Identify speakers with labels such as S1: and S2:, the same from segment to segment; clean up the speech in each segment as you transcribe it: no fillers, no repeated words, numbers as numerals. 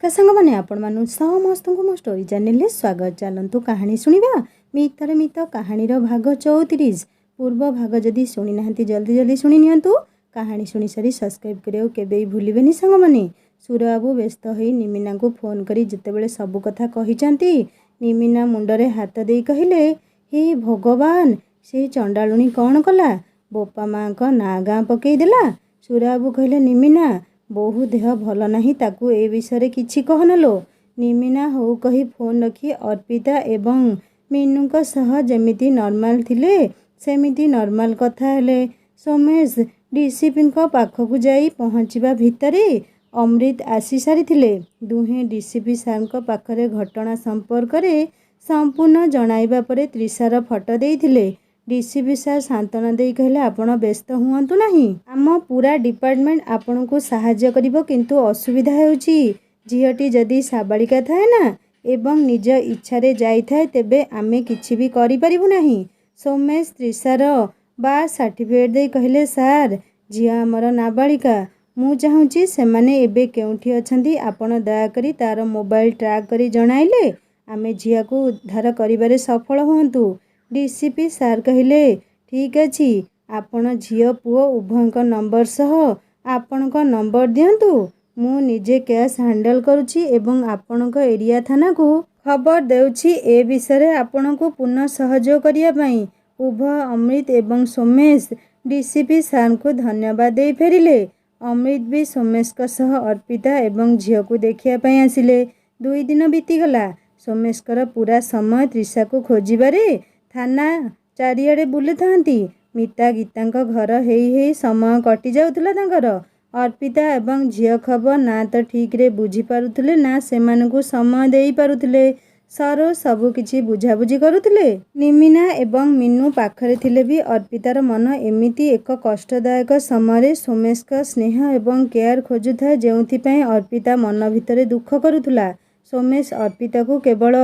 S1: नमस्कार सांग मैंने आपण मानु समस्त को मो स्टोरी चैनल स्वागत। चलतु कहानी शुणा मितर मित कहानी भाग 34 पूर्व भाग जदि शुणी ना जल्दी जल्दी शुणी नियंतु। कहानी शुणी सारी सब्सक्राइब करियो केबे भूलिबेनी सांग माने। सुरबाबू व्यस्त होई निमिना को फोन करी जितेबेले सब कथा कहिचंती निमिना मुंडरे हाथ देई कहिले, हे भगवान से चंडालुणी कौन कला, बोपा माँ को ना गाँ पकई देला। सुरबाबू कहले, निमिना बहु देह भल नहीं, ताकू ए विषय किछि कहनलो। निमिना हो कही फोन रखी अर्पिता एवं मीनू को सह जेमिति नॉर्मल थिले सेमिति नॉर्मल कथा हेले। सोमेश डीसीपी को पाखकु जाई पहुँचवा भितरे अमृत आसी सारी थिले। दुहे डीसीपी सार को पाखरे घटना संपर्क रे संपूर्ण जणाइबा परे त्रिशार फोटो देइथिले। डीसीपी सार सांत्वना दे कहले, आपण व्यस्त हुअंतु नहीं, आम पूरा डिपार्टमेंट आपण को साहाय्य करिबो, किंतु असुविधा हेउची झीटी जदि साबालिका थाए ना एवं निज इच्छा रे जाई थाए तेबे आमे किछि भी करि परिबु नहीं। सोमेश त्रिशार बा सर्टिफिकेट दे कहले, सार झिया हमर नाबालिका, मु चाहूची सेमाने एबे केउठी अछंती, आपण दया करी तार मोबाइल ट्रैक करी जणाइले आमे झिया को उद्धार करिबारे सफल हुअंतु। डीसीपी सार कहले, ठीक अछि, आपण झियो पुओ उभयक नंबर सह आपणक नंबर दियंतु, मु निजे केस हैंडल करुछि एवं आपणक एरिया थाना को खबर देउछि ए विषय आपणक पुनः सहयोग करिया पई। उभय अमृत एवं सोमेश डीसीपी सार को धन्यवाद दे फेरिले। अमृत भी सोमेश का सह अर्पिता एवं झियो को देखिया पई आसिले। 2 दिन बीतीगला। सोमेशकर पूरा समय त्रिशा को खोजिबारे थाना चारिआडे बुले थांती। मिता गीता घर हेई समय कटि जाउथला तांकर। अर्पिता एवं झियो खबर ना तो ठीक रे बुझी पारुथले ना सेमानकु समय देई पारुथले। सरो सबु किछि बुझाबुझी करुथले। निमिना एवं मीनू पाखरे थिले भी अर्पितार मन एमिति एक कष्टदायक समय सोमेश का स्नेह एवं केयर खोजुथा, जेउथि पई अर्पिता मन भितरे दुख करुथला। सोमेश अर्पिता को केवल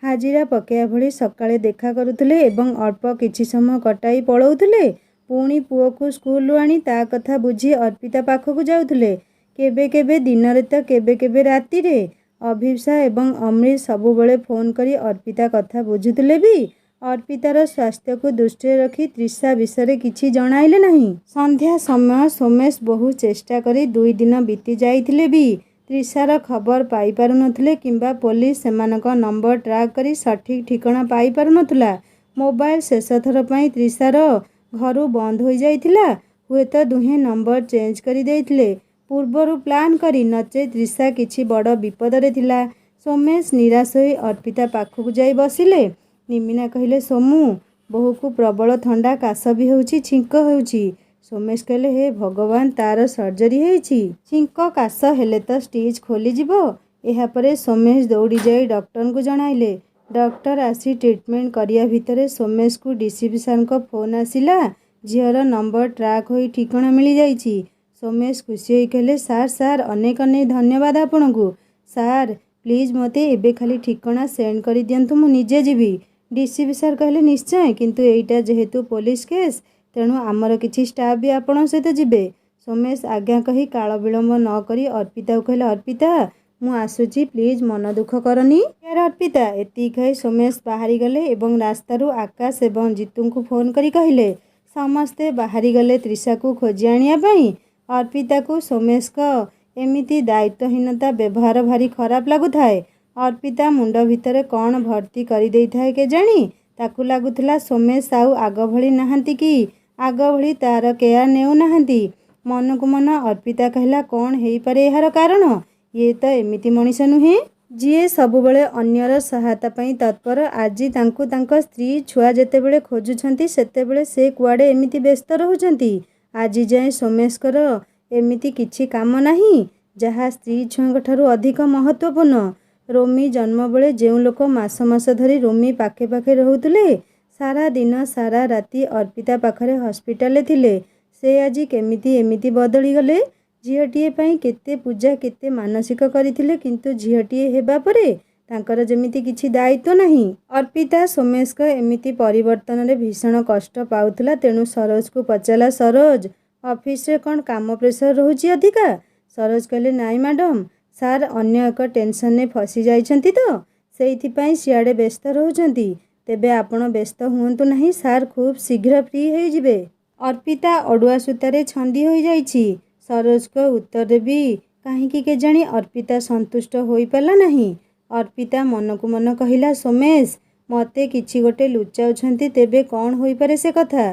S1: हाजिरा पकेया भली सकाळे देखा करुथले एवं अल्प किछि समय कटाई पळौथले। पुणी पुओ को स्कूल आनी ता कथा बुझी अर्पिता पाखकु जाउथले। केबे केबे दिन रे तो केबे केबे राति रे। अभिप्सा एवं अमृत सबुबले फोन करी अर्पिता कथा बुझुथले भी अर्पितार स्वास्थ्य को दृष्टि रखी त्रिशा विषय किछि जणाइले नहीं। संध्या समय सोमेश बहु चेष्टा करी 2 दिन बीती जाइथिले भी त्रिशार खबर पाई पारु नथिले किंबा पुलिस सेमानक नंबर ट्रैक करी सठिक ठिकाना पाई पारु नथुला। मोबाइल शेष थर पई त्रिशार घरु बंद हो जाइथिला। हुए तो दुहे नंबर चेंज करी देइथिले पूर्वरु प्लान करी, नचे त्रिशा किछि बड़ विपद रे थिला। सोमेश निराश होई अर्पिता पाखकु जाई बसिले। निमिना कहिले, सोमू बहु को प्रबल ठंडा काश भी होउची, छिंक होउची। सोमेश कहले, हे भगवान तार सर्जरी हेछि, छिंक काश हेले तो स्टिच खोली जिवो। एहा परे सोमेश दौड़ी जाई डॉक्टर को जणाइले। डॉक्टर आसी ट्रीटमेंट करिया भितरे सोमेश को डीसीपी सार को फोन आसिला, झीर नंबर ट्रैक होई ठिकाना मिली जाइछि। सोमेश खुशी होई कहले, सार सार अनेक अनेक धन्यवाद आपनकु। सार प्लीज मते एबे खाली ठिकाना सेंड करि दियंतु, मु निजे जीवी। डीसीपी सार कहले, निश्चय, किंतु एइटा जेहेतु पुलिस केस तेणु आमर किछि स्टाफ भी आपण सहित जिबे। सोमेश आज्ञा कही काल विलंब न करी अर्पिता को कहले, अर्पिता मु आसुची, प्लीज मन दुख करनी। यार अर्पिता एति कही सोमेश बाहरी गले एवं रास्तारू आकाश एवं जीतू को फोन करी कहले। समस्ते बाहरी गले त्रिशा को खोजी आनिया पई। अर्पिता को सोमेश का एमिति दायित्वहीनता व्यवहार भारी खराब लगुथाए। अर्पिता मुंड भितरे कौन भर्ती करी देई थाए केजाणी। ताकू लागुथला सोमेश आउ आग भली नाहंती कि आग भली तार केयर नेउ नाहंती। मन को मन अर्पिता कहला, कौन हेई पारे एहार कारण, ये तो एमिति मनीष नुहे जीए सबुबले अन्यर सहायता पई तत्पर। आजी तांकु तांको स्त्री छुआ जेतेबेले खोजुछंती सेतेबेले से कुआडे एमिति व्यस्त रहुछंती। आजी जाए सोमेशकर एमिति किछि काम नाही जहा स्त्री छुआंक ठारू अधिक महत्वपूर्ण। रोमी जन्म बेले जेउ लोक मास मास धरी रोमी पाखे पाखे रहुतले, सारा दिन सारा राति अर्पिता पाखरे हॉस्पिटल थिले, से आजी केमिति एमिति बदली गले। झीटीए पई केते पूजा केते मानसिक करिथिले, किंतु झीटीए हेबा परे तांकर जेमिति किछि दायित्व नाही। अर्पिता सोमेश का एमिति परिवर्तन रे भीषण कष्ट पाउथला। तेणु सरोज को पचाला, सरोज ऑफिस रे कोन काम प्रेशर रहउची अधिका। सरोज कहले, नाई मैडम ସାର୍ ଅନ୍ୟ ଏକ ଟେନସନରେ ଫସି ଯାଇଛନ୍ତି ତ ସେଇଥିପାଇଁ ସିଆଡ଼େ ବ୍ୟସ୍ତ ରହୁଛନ୍ତି। ତେବେ ଆପଣ ବ୍ୟସ୍ତ ହୁଅନ୍ତୁ ନାହିଁ, ସାର୍ ଖୁବ୍ ଶୀଘ୍ର ଫ୍ରି ହୋଇଯିବେ। ଅର୍ପିତା ଅଡ଼ୁଆ ସୂତାରେ ଛନ୍ଦି ହୋଇଯାଇଛି। ସରୋଜଙ୍କ ଉତ୍ତରରେ ବି କାହିଁକି କେଜାଣି ଅର୍ପିତା ସନ୍ତୁଷ୍ଟ ହୋଇପାରିଲା ନାହିଁ। ଅର୍ପିତା ମନକୁ ମନ କହିଲା, ସୋମେଶ ମୋତେ କିଛି ଗୋଟେ ଲୁଚାଉଛନ୍ତି। ତେବେ କ'ଣ ହୋଇପାରେ ସେ କଥା?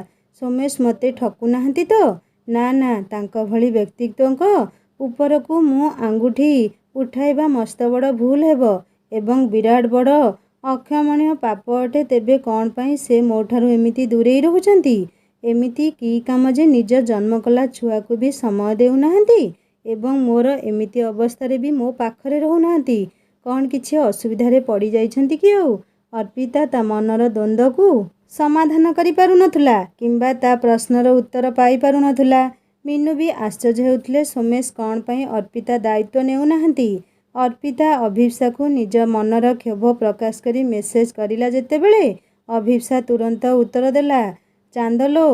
S1: ସୋମେଶ ମୋତେ ଠକୁ ନାହାନ୍ତି ତ? ନା ନା, ତାଙ୍କ ଭଳି ବ୍ୟକ୍ତିତ୍ୱଙ୍କ ଉପରକୁ ମୁଁ ଆଙ୍ଗୁଠି ଉଠାଇବା ମସ୍ତ ବଡ଼ ଭୁଲ ହେବ ଏବଂ ବିରାଟ ବଡ଼ ଅକ୍ଷମଣୀୟ ପାପ ଅଟେ। ତେବେ କ'ଣ ପାଇଁ ସେ ମୋଠାରୁ ଏମିତି ଦୂରେଇ ରହୁଛନ୍ତି? ଏମିତି କି କାମ ଯେ ନିଜ ଜନ୍ମ କଲା ଛୁଆକୁ ବି ସମୟ ଦେଉନାହାନ୍ତି ଏବଂ ମୋର ଏମିତି ଅବସ୍ଥାରେ ବି ମୋ ପାଖରେ ରହୁନାହାନ୍ତି? କ'ଣ କିଛି ଅସୁବିଧାରେ ପଡ଼ିଯାଇଛନ୍ତି କି ଆଉ? ଅର୍ପିତା ତା ମନର ଦ୍ୱନ୍ଦ୍ୱକୁ ସମାଧାନ କରିପାରୁନଥିଲା କିମ୍ବା ତା ପ୍ରଶ୍ନର ଉତ୍ତର ପାଇପାରୁନଥିଲା। ମିନୁ ବି ଆଶ୍ଚର୍ଯ୍ୟ ହେଉଥିଲେ ସୋମେଶ କ'ଣ ପାଇଁ ଅର୍ପିତା ଦାୟିତ୍ୱ ନେଉନାହାନ୍ତି। ଅର୍ପିତା ଅଭିପ୍ସାକୁ ନିଜ ମନର କ୍ଷୋଭ ପ୍ରକାଶ କରି ମେସେଜ କରିଲା ଯେତେବେଳେ ଅଭିପ୍ସା ତୁରନ୍ତ ଉତ୍ତର ଦେଲା, ଚାନ୍ଦଲୋ,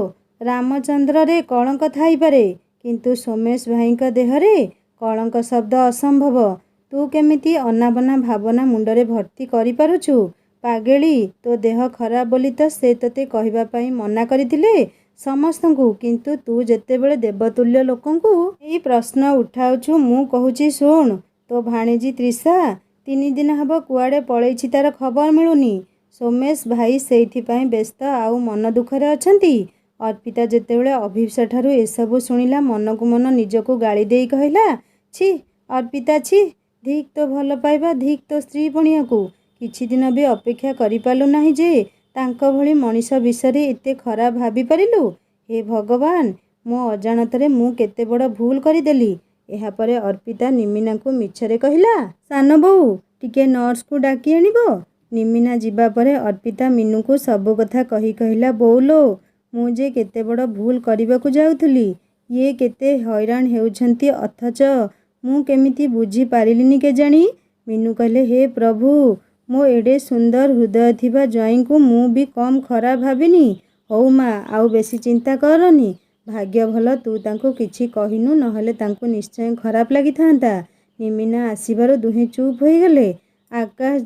S1: ରାମଚନ୍ଦ୍ରରେ କଳଙ୍କ ଥାଇପାରେ କିନ୍ତୁ ସୋମେଶ ଭାଇଙ୍କ ଦେହରେ କଳଙ୍କ ଶବ୍ଦ ଅସମ୍ଭବ। ତୁ କେମିତି ଅନାବନା ଭାବନା ମୁଣ୍ଡରେ ଭର୍ତ୍ତି କରିପାରୁଛୁ? ପାଗେଳି, ତୋ ଦେହ ଖରାପ ବୋଲି ତ ସେ ତୋତେ କହିବା ପାଇଁ ମନା କରିଥିଲେ ସମସ୍ତଙ୍କୁ, କିନ୍ତୁ ତୁ ଯେତେବେଳେ ଦେବତୁଲ୍ୟ ଲୋକଙ୍କୁ ଏଇ ପ୍ରଶ୍ନ ଉଠାଉଛୁ, ମୁଁ କହୁଛି ଶୁଣ, ତୋ ଭାଣିଜୀ ତ୍ରିଷା 3 ଦିନ ହେବ କୁଆଡ଼େ ପଳେଇଛି, ତାର ଖବର ମିଳୁନି। ସୋମେଶ ଭାଇ ସେଇଥିପାଇଁ ବ୍ୟସ୍ତ ଆଉ ମନ ଦୁଃଖରେ ଅଛନ୍ତି। ଅର୍ପିତା ଯେତେବେଳେ ଅଭିପ୍ସାଠାରୁ ଏସବୁ ଶୁଣିଲା ମନକୁ ମନ ନିଜକୁ ଗାଳି ଦେଇ କହିଲା, ଛି ଅର୍ପିତା, ଛି, ଧିକ୍ ତୋ ଭଲ ପାଇବା, ଧିକ୍ ତୋ ସ୍ତ୍ରୀ ପଣିଆକୁ। କିଛି ଦିନ ବି ଅପେକ୍ଷା କରିପାରିଲୁ ନାହିଁ ଯେ ତାଙ୍କ ଭଳି ମଣିଷ ବିଷୟରେ ଏତେ ଖରାପ ଭାବିପାରିଲୁ? ହେ ଭଗବାନ, ମୋ ଅଜାଣତରେ ମୁଁ କେତେ ବଡ଼ ଭୁଲ କରିଦେଲି। ଏହାପରେ ଅର୍ପିତା ନିମିନାକୁ ମିଛରେ କହିଲା, ସାନ ବୋଉ ଟିକେ ନର୍ସକୁ ଡାକି ଆଣିବ। ନିମିନା ଯିବା ପରେ ଅର୍ପିତା ମିନୁକୁ ସବୁ କଥା କହିଲା, ବୋଉଲୋ, ମୁଁ ଯେ କେତେ ବଡ଼ ଭୁଲ କରିବାକୁ ଯାଉଥିଲି। ଇଏ କେତେ ହଇରାଣ ହେଉଛନ୍ତି ଅଥଚ ମୁଁ କେମିତି ବୁଝିପାରିଲିନି କେଜାଣି। ମିନୁ କହିଲେ, ହେ ପ୍ରଭୁ, ମୋ ଏଡ଼େ ସୁନ୍ଦର ହୃଦୟ ଥିବା ଜ୍ୱାଇଁଙ୍କୁ ମୁଁ ବି କମ୍ ଖରାପ ଭାବିନି। ହଉ ମା, ଆଉ ବେଶୀ ଚିନ୍ତା କରନି। ଭାଗ୍ୟ ଭଲ ତୁ ତାଙ୍କୁ କିଛି କହିନୁ, ନହେଲେ ତାଙ୍କୁ ନିଶ୍ଚୟ ଖରାପ ଲାଗିଥାନ୍ତା। ନିମିନା ଆସିବାରୁ ଦୁହେଁ ଚୁପ୍ ହୋଇଗଲେ। ଆକାଶ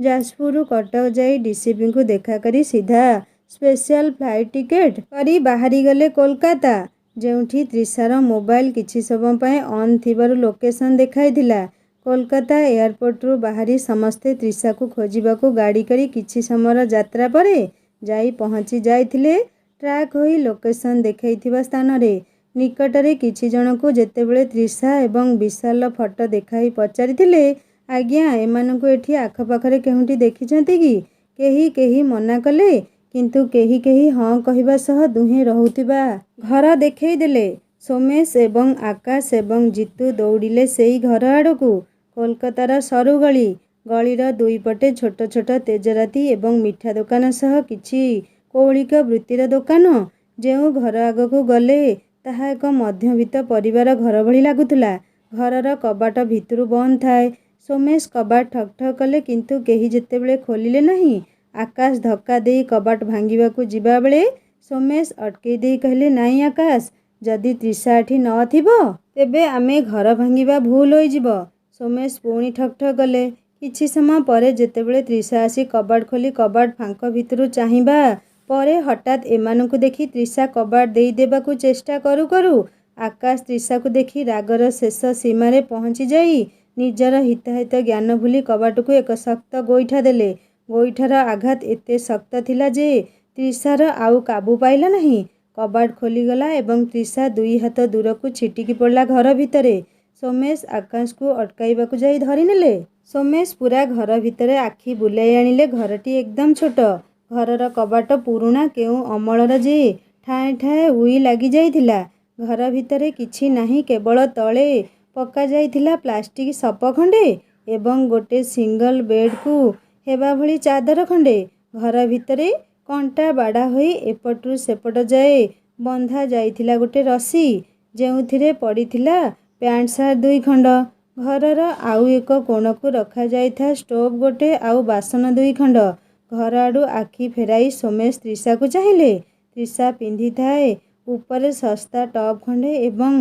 S1: ଯାଜପୁରରୁ କଟକ ଯାଇ ଡିସିପିଙ୍କୁ ଦେଖା କରି ସିଧା ସ୍ପେଶାଲ ଫ୍ଲାଇଟ୍ ଟିକେଟ୍ କରି ବାହାରିଗଲେ କୋଲକାତା, ଯେଉଁଠି ତ୍ରିଷାର ମୋବାଇଲ କିଛି ସମୟ ପାଇଁ ଅନ୍ ଥିବାରୁ ଲୋକେସନ୍ ଦେଖାଇଥିଲା। କୋଲକାତା ଏୟାରପୋର୍ଟରୁ ବାହାରି ସମସ୍ତେ ତ୍ରିଷାକୁ ଖୋଜିବାକୁ ଗାଡ଼ି କରି କିଛି ସମୟର ଯାତ୍ରା ପରେ ଯାଇ ପହଞ୍ଚି ଯାଇଥିଲେ ଟ୍ରାକ୍ ହୋଇ ଲୋକେସନ୍ ଦେଖାଇଥିବା ସ୍ଥାନରେ। ନିକଟରେ କିଛି ଜଣଙ୍କୁ ଯେତେବେଳେ ତ୍ରିଷା ଏବଂ ବିଶାଲର ଫଟୋ ଦେଖାଇ ପଚାରିଥିଲେ, ଆଜ୍ଞା, ଏମାନଙ୍କୁ ଏଠି ଆଖପାଖରେ କେଉଁଠି ଦେଖିଛନ୍ତି କି? କେହି ମନା କଲେ, କିନ୍ତୁ କେହି ହଁ କହିବା ସହ ଦୁହେଁ ରହୁଥିବା ଘର ଦେଖାଇଦେଲେ। ସୋମେଶ ଏବଂ ଆକାଶ ଏବଂ ଜିତୁ ଦୌଡ଼ିଲେ ସେଇ ଘର ଆଡ଼କୁ। କୋଲକାତାର ସରୁ ଗଳି, ଗଳିର ଦୁଇପଟେ ଛୋଟ ଛୋଟ ତେଜରାତି ଏବଂ ମିଠା ଦୋକାନ ସହ କିଛି କୌଳିକ ବୃତ୍ତିର ଦୋକାନ। ଯେଉଁ ଘର ଆଗକୁ ଗଲେ ତାହା ଏକ ମଧ୍ୟବିତ୍ତ ପରିବାର ଘର ଭଳି ଲାଗୁଥିଲା। ଘରର କବାଟ ଭିତରୁ ବନ୍ଦ ଥାଏ। ସୋମେଶ କବାଟ ଠକ୍ ଠକ୍ କଲେ, କିନ୍ତୁ କେହି ଯେତେବେଳେ ଖୋଲିଲେ ନାହିଁ, ଆକାଶ ଧକ୍କା ଦେଇ କବାଟ ଭାଙ୍ଗିବାକୁ ଯିବାବେଳେ ସୋମେଶ ଅଟକେଇ ଦେଇ କହିଲେ, ନାଇଁ ଆକାଶ, ଯଦି ତ୍ରିଷା ଏଠି ନଥିବ ତେବେ ଆମେ ଘର ଭାଙ୍ଗିବା ଭୁଲ ହୋଇଯିବ। ସୋମେଶ ପୁଣି ଠକ୍ ଠକ୍ କଲେ। କିଛି ସମୟ ପରେ ଯେତେବେଳେ ତ୍ରିଷା ଆସି କବାଟ ଖୋଲି କବାଟ ଫାଙ୍କ ଭିତରୁ ଚାହିଁବା ପରେ ହଠାତ୍ ଏମାନଙ୍କୁ ଦେଖି ତ୍ରିଷା କବାଟ ଦେଇଦେବାକୁ ଚେଷ୍ଟା କରୁ କରୁ ଆକାଶ ତ୍ରିଷାକୁ ଦେଖି ରାଗର ଶେଷ ସୀମାରେ ପହଞ୍ଚି ଯାଇ ନିଜର ହିତାହିତ ଜ୍ଞାନ ଭୁଲି କବାଟକୁ ଏକ ଶକ୍ତ ଗୋଇଠା ଦେଲେ। ଗୋଇଠାର ଆଘାତ ଏତେ ଶକ୍ତ ଥିଲା ଯେ ତ୍ରିଷାର ଆଉ କାବୁ ପାଇଲା ନାହିଁ। କବାଟ ଖୋଲିଗଲା ଏବଂ ତ୍ରିଷା 2 ହାତ ଦୂରକୁ ଛିଟିକି ପଡ଼ିଲା ଘର ଭିତରେ। ସୋମେଶ ଆକାଶକୁ ଅଟକାଇବାକୁ ଯାଇ ଧରିନେଲେ। ସୋମେଶ ପୁରା ଘର ଭିତରେ ଆଖି ବୁଲାଇ ଆଣିଲେ। ଘରଟି ଏକଦମ ଛୋଟ। ଘରର କବାଟ ପୁରୁଣା, କେଉଁ ଅମଳର ଯେ ଠାଏ ଠାଏ ଉଇ ଲାଗିଯାଇଥିଲା। ଘର ଭିତରେ କିଛି ନାହିଁ, କେବଳ ତଳେ ପକାଯାଇଥିଲା ପ୍ଲାଷ୍ଟିକ ସପ ଖଣ୍ଡେ ଏବଂ ଗୋଟେ ସିଙ୍ଗଲ ବେଡ୍କୁ ହେବା ଭଳି ଚାଦର ଖଣ୍ଡେ। ଘର ଭିତରେ କଣ୍ଟା ବାଡ଼ା ହୋଇ ଏପଟରୁ ସେପଟ ଯାଏ ବନ୍ଧା ଯାଇଥିଲା ଗୋଟେ ରଶି, ଯେଉଁଥିରେ ପଡ଼ିଥିଲା ପ୍ୟାଣ୍ଟ ସାର୍ଟ 2 ଖଣ୍ଡ। ଘରର ଆଉ ଏକ କୋଣକୁ ରଖାଯାଇଥାଏ ଷ୍ଟୋଭ ଗୋଟେ ଆଉ ବାସନ 2 ଖଣ୍ଡ। ଘର ଆଡ଼ୁ ଆଖି ଫେରାଇ ସୋମେଶ ତ୍ରିଷାକୁ ଚାହିଁଲେ। ତ୍ରିଷା ପିନ୍ଧିଥାଏ ଉପରେ ଶସ୍ତା ଟପ୍ ଖଣ୍ଡେ ଏବଂ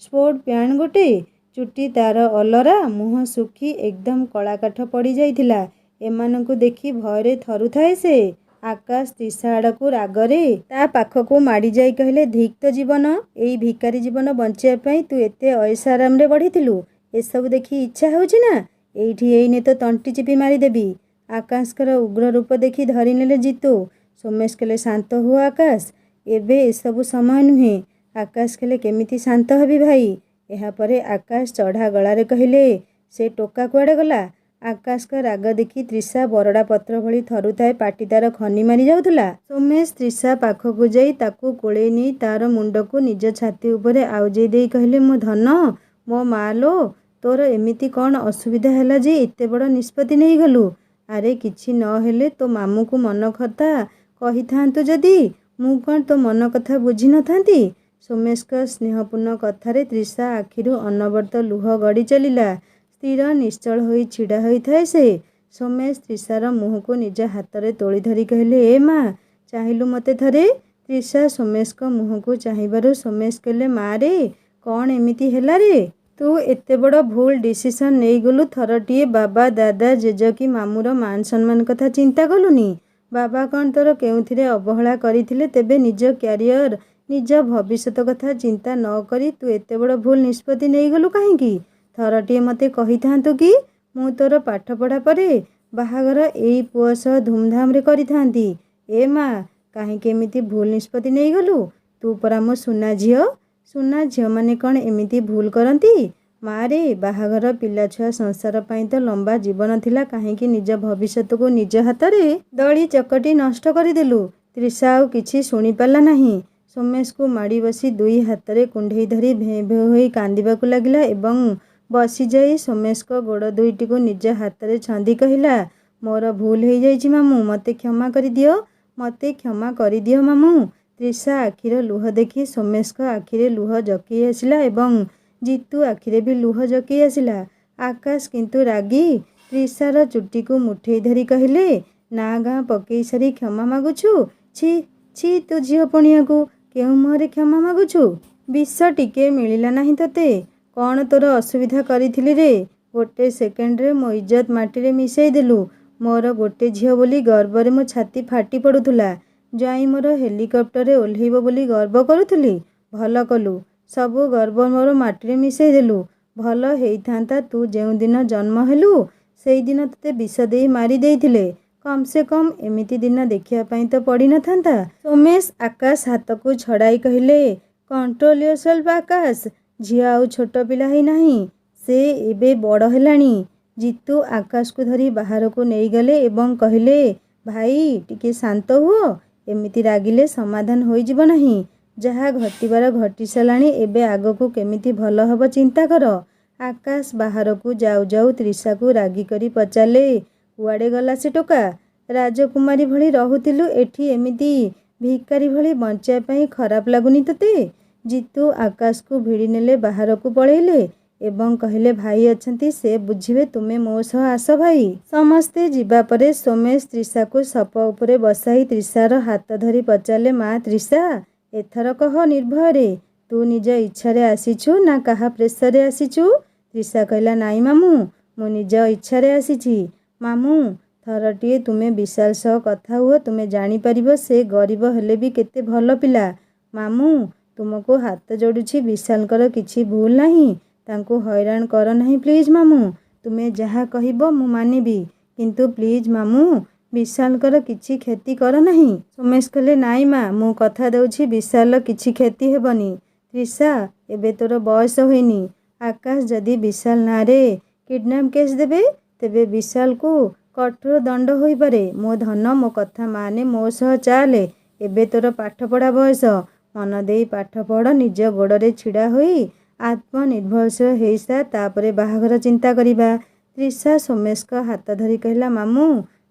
S1: ସ୍ପୋର୍ଟ ପ୍ୟାଣ୍ଟ ଗୋଟେ। ଚୁଟି ତାର ଅଲରା, ମୁହଁ ଶୁଖି ଏକଦମ କଳାକାଠ ପଡ଼ିଯାଇଥିଲା। ଏମାନଙ୍କୁ ଦେଖି ଭୟରେ ଥରୁଥାଏ ସେ। ଆକାଶ ତ୍ରିଷା ଆଡ଼କୁ ରାଗରେ ତା ପାଖକୁ ମାଡ଼ିଯାଇ କହିଲେ, ଧିକ୍ ତୋ ଜୀବନ! ଏଇ ଭିକାରୀ ଜୀବନ ବଞ୍ଚିବା ପାଇଁ ତୁ ଏତେ ଅୟସ ଆରାମରେ ବଢ଼ିଥିଲୁ। ଏସବୁ ଦେଖି ଇଚ୍ଛା ହେଉଛି ନା ଏଇଠି ଏଇନେ ତ ତଣ୍ଟି ଚିପି ମାରିଦେବି। ଆକାଶଙ୍କର ଉଗ୍ର ରୂପ ଦେଖି ଧରିନେଲେ ଜିତୁ। ସୋମେଶ କହିଲେ, ଶାନ୍ତ ହୁଅ ଆକାଶ, ଏବେ ଏସବୁ ସମୟ ନୁହେଁ। ଆକାଶ କହିଲେ, କେମିତି ଶାନ୍ତ ହେବି ଭାଇ? ଏହାପରେ ଆକାଶ ଚଢ଼ା ଗଳାରେ କହିଲେ, ସେ ଟୋକା କୁଆଡ଼େ ଗଲା? ଆକାଶଙ୍କ ରାଗ ଦେଖି ତ୍ରିଷା ବରଡ଼ା ପତ୍ର ଭଳି ଥରୁଥାଏ, ପାଟି ତାର ଖନି ମାରି ଯାଉଥିଲା। ସୋମେଶ ତ୍ରିଷା ପାଖକୁ ଯାଇ ତାକୁ କୋଳେଇ ନେଇ ତାର ମୁଣ୍ଡକୁ ନିଜ ଛାତି ଉପରେ ଆଉଜେଇ ଦେଇ କହିଲେ, ମୋ ଧନ, ମୋ ମା ଲୋ, ତୋର ଏମିତି କ'ଣ ଅସୁବିଧା ହେଲା ଯେ ଏତେ ବଡ଼ ନିଷ୍ପତ୍ତି ନେଇଗଲୁ? ଆରେ କିଛି ନ ହେଲେ ତୋ ମାମୁଁକୁ ମନ କଥା କହିଥାନ୍ତୁ ଯଦି ମୁଁ କ'ଣ ତୋ ମନ କଥା ବୁଝି ନଥାନ୍ତି? ସୋମେଶଙ୍କ ସ୍ନେହପୂର୍ଣ୍ଣ କଥାରେ ତ୍ରିଷା ଆଖିରୁ ଅନବରତ ଲୁହ ଗଡ଼ି ଚାଲିଲା। ସ୍ଥିର ନିଶ୍ଚଳ ହୋଇ ଛିଡ଼ା ହୋଇଥାଏ ସେ। ସୋମେଶ ତ୍ରିଷାର ମୁହଁକୁ ନିଜ ହାତରେ ତୋଳି ଧରି କହିଲେ, ଏ ମା, ଚାହିଁଲୁ ମୋତେ ଥରେ? ତ୍ରିଷା ସୋମେଶଙ୍କ ମୁହଁକୁ ଚାହିଁବାରୁ ସୋମେଶ କହିଲେ, ମା ରେ, କ'ଣ ଏମିତି ହେଲା ରେ? ତୁ ଏତେ ବଡ଼ ଭୁଲ ଡିସିସନ୍ ନେଇଗଲୁ ଥରଟିଏ। ବାବା, ଦାଦା, ଜେଜ କି ମାମୁଁର ମାନ ସମ୍ମାନ କଥା ଚିନ୍ତା କଲୁନି? ବାବା କ'ଣ ତୋର କେଉଁଥିରେ ଅବହେଳା କରିଥିଲେ? ତେବେ ନିଜ କ୍ୟାରିୟର, ନିଜ ଭବିଷ୍ୟତ କଥା ଚିନ୍ତା ନ କରି ତୁ ଏତେ ବଡ଼ ଭୁଲ ନିଷ୍ପତ୍ତି ନେଇଗଲୁ କାହିଁକି? ଥରଟିଏ ମୋତେ କହିଥାନ୍ତୁ କି? ମୁଁ ତୋର ପାଠପଢ଼ା ପରେ ବାହାଘର ଏଇ ପୁଅ ସହ ଧୁମଧାମରେ କରିଥାନ୍ତି। ଏ ମା, କାହିଁକି ଏମିତି ଭୁଲ ନିଷ୍ପତ୍ତି ନେଇଗଲୁ? ତୁ ପରା ମୋ ସୁନା ଝିଅ। ସୁନା ଝିଅମାନେ କ'ଣ ଏମିତି ଭୁଲ କରନ୍ତି? ମା ରେ, ବାହାଘର, ପିଲାଛୁଆ, ସଂସାର ପାଇଁ ତ ଲମ୍ବା ଜୀବନ ଥିଲା, କାହିଁକି ନିଜ ଭବିଷ୍ୟତକୁ ନିଜ ହାତରେ ଦଳି ଚକଟି ନଷ୍ଟ କରିଦେଲୁ? ତ୍ରିଷା ଆଉ କିଛି ଶୁଣିପାରିଲା ନାହିଁ। ସୋମେଶକୁ ମାଡ଼ି ବସି ଦୁଇ ହାତରେ କୁଣ୍ଢେଇ ଧରି ଭେଁ ଭେଁ ହୋଇ କାନ୍ଦିବାକୁ ଲାଗିଲା ଏବଂ ବସିଯାଇ ସୋମେଶଙ୍କ ଗୋଡ଼ ଦୁଇଟିକୁ ନିଜ ହାତରେ ଛନ୍ଦି କହିଲା, ମୋର ଭୁଲ ହେଇଯାଇଛି ମାମୁଁ, ମୋତେ କ୍ଷମା କରିଦିଅ, ମୋତେ କ୍ଷମା କରିଦିଅ ମାମୁଁ। ତ୍ରିଷା ଆଖିର ଲୁହ ଦେଖି ସୋମେଶଙ୍କ ଆଖିରେ ଲୁହ ଜକେଇ ଆସିଲା ଏବଂ ଜିତୁ ଆଖିରେ ବି ଲୁହ ଜକେଇ ଆସିଲା। ଆକାଶ କିନ୍ତୁ ରାଗି ତ୍ରିଷାର ଚୁଟିକୁ ମୁଠେଇ ଧରି କହିଲେ, ନାଁ ଗାଁ ପକେଇ ସାରି କ୍ଷମା ମାଗୁଛୁ? ଛି ଛି, ତୁ ଝିଅ ପଣିଆକୁ କେଉଁ ମୁହଁରେ କ୍ଷମା ମାଗୁଛୁ? ବିଷ ଟିକେ ମିଳିଲା ନାହିଁ ତୋତେ? କ'ଣ ତୋର ଅସୁବିଧା କରିଥିଲି ରେ? ଗୋଟେ ସେକେଣ୍ଡରେ ମୋ ଇଜ୍ଜତ ମାଟିରେ ମିଶେଇ ଦେଲୁ। ମୋର ଗୋଟେ ଝିଅ ବୋଲି ଗର୍ବରେ ମୋ ଛାତି ଫାଟି ପଡ଼ୁଥିଲା। ଜ୍ୱାଇଁ ମୋର ହେଲିକପ୍ଟରରେ ଓହ୍ଲେଇବ ବୋଲି ଗର୍ବ କରୁଥିଲି। ଭଲ କଲୁ, ସବୁ ଗର୍ବ ମୋର ମାଟିରେ ମିଶେଇ ଦେଲୁ। ଭଲ ହେଇଥାନ୍ତା ତୁ ଯେଉଁଦିନ ଜନ୍ମ ହେଲୁ ସେଇଦିନ ତୋତେ ବିଷ ଦେଇ ମାରି ଦେଇଥିଲେ। କମ୍ ସେ କମ୍ ଏମିତି ଦିନ ଦେଖିବା ପାଇଁ ତ ପଡ଼ିନଥାନ୍ତା। ସୋମେଶ ଆକାଶ ହାତକୁ ଛଡ଼ାଇ କହିଲେ, କଣ୍ଟ୍ରୋଲ ୟୋରସେଲ୍ଫ ଆକାଶ। ଝିଅ ଆଉ ଛୋଟ ପିଲା ହେଇନାହିଁ, ସେ ଏବେ ବଡ଼ ହେଲାଣି। ଜିତୁ ଆକାଶକୁ ଧରି ବାହାରକୁ ନେଇଗଲେ ଏବଂ କହିଲେ, ଭାଇ, ଟିକେ ଶାନ୍ତ ହୁଅ। ଏମିତି ରାଗିଲେ ସମାଧାନ ହୋଇଯିବ ନାହିଁ। ଯାହା ଘଟିବାର ଘଟି ସାରିଲାଣି, ଏବେ ଆଗକୁ କେମିତି ଭଲ ହେବ ଚିନ୍ତା କର। ଆକାଶ ବାହାରକୁ ଯାଉ ଯାଉ ତ୍ରିଷାକୁ ରାଗି କରି ପଚାରିଲେ, କୁଆଡ଼େ ଗଲା ସେ ଟୋକା? ରାଜକୁମାରୀ ଭଳି ରହୁଥିଲୁ, ଏଠି ଏମିତି ଭିକାରୀ ଭଳି ବଞ୍ଚିବା ପାଇଁ ଖରାପ ଲାଗୁନି ତୋତେ? ଜିତୁ ଆକାଶକୁ ଭିଡ଼ି ନେଲେ ବାହାରକୁ ପଳେଇଲେ ଏବଂ କହିଲେ, ଭାଇ ଅଛନ୍ତି, ସେ ବୁଝିବେ, ତୁମେ ମୋ ସହ ଆସ ଭାଇ। ସମସ୍ତେ ଯିବା ପରେ ସୋମେଶ ତ୍ରିଷାକୁ ସପ ଉପରେ ବସାଇ ତ୍ରିଷାର ହାତ ଧରି ପଚାରିଲେ, ମା ତ୍ରିଷା, ଏଥର କହ ନିର୍ଭୟରେ, ତୁ ନିଜ ଇଚ୍ଛାରେ ଆସିଛୁ ନା କାହା ପ୍ରେସରରେ ଆସିଛୁ? ତ୍ରିଷା କହିଲା, ନାଇଁ ମାମୁଁ, ମୁଁ ନିଜ ଇଚ୍ଛାରେ ଆସିଛି। ମାମୁଁ, ଥରଟିଏ ତୁମେ ବିଶାଲ ସହ କଥା ହୁଅ, ତୁମେ ଜାଣିପାରିବ ସେ ଗରିବ ହେଲେ ବି କେତେ ଭଲ ପିଲା। ମାମୁଁ, ତୁମକୁ ହାତ ଯୋଡ଼ୁଛି, ବିଶାଲଙ୍କର କିଛି ଭୁଲ ନାହିଁ, ତାଙ୍କୁ ହଇରାଣ କର ନାହିଁ ପ୍ଲିଜ୍ ମାମୁଁ। ତୁମେ ଯାହା କହିବ ମୁଁ ମାନିବି, କିନ୍ତୁ ପ୍ଲିଜ୍ ମାମୁଁ, ବିଶାଲଙ୍କର କିଛି କ୍ଷତି କର ନାହିଁ। ସୋମେଶ କହିଲେ, ନାଇଁ ମା, ମୁଁ କଥା ଦେଉଛି ବିଶାଲର କିଛି କ୍ଷତି ହେବନି। ତ୍ରିଷା, ଏବେ ତୋର ବୟସ ହୋଇନି। ଆକାଶ ଯଦି ବିଶାଲ ନାଁରେ କିଡନାପ କେସ୍ ଦେବେ ତେବେ ବିଶାଲକୁ କଠୋର ଦଣ୍ଡ ହୋଇପାରେ। ମୋ ଧନ, ମୋ କଥା ମାନେ, ମୋ ସହ ଚାଲେ। ଏବେ ତୋର ପାଠପଢ଼ା ବୟସ, ମନ ଦେଇ ପାଠ ପଢ଼, ନିଜ ଗୋଡ଼ରେ ଛିଡ଼ା ହୋଇ ଆତ୍ମନିର୍ଭରଶୀଳ ହେଇସାର, ତାପରେ ବାହାଘର ଚିନ୍ତା କରିବା। ତ୍ରିଷା ସୋମେଶଙ୍କ ହାତ ଧରି କହିଲା, ମାମୁଁ,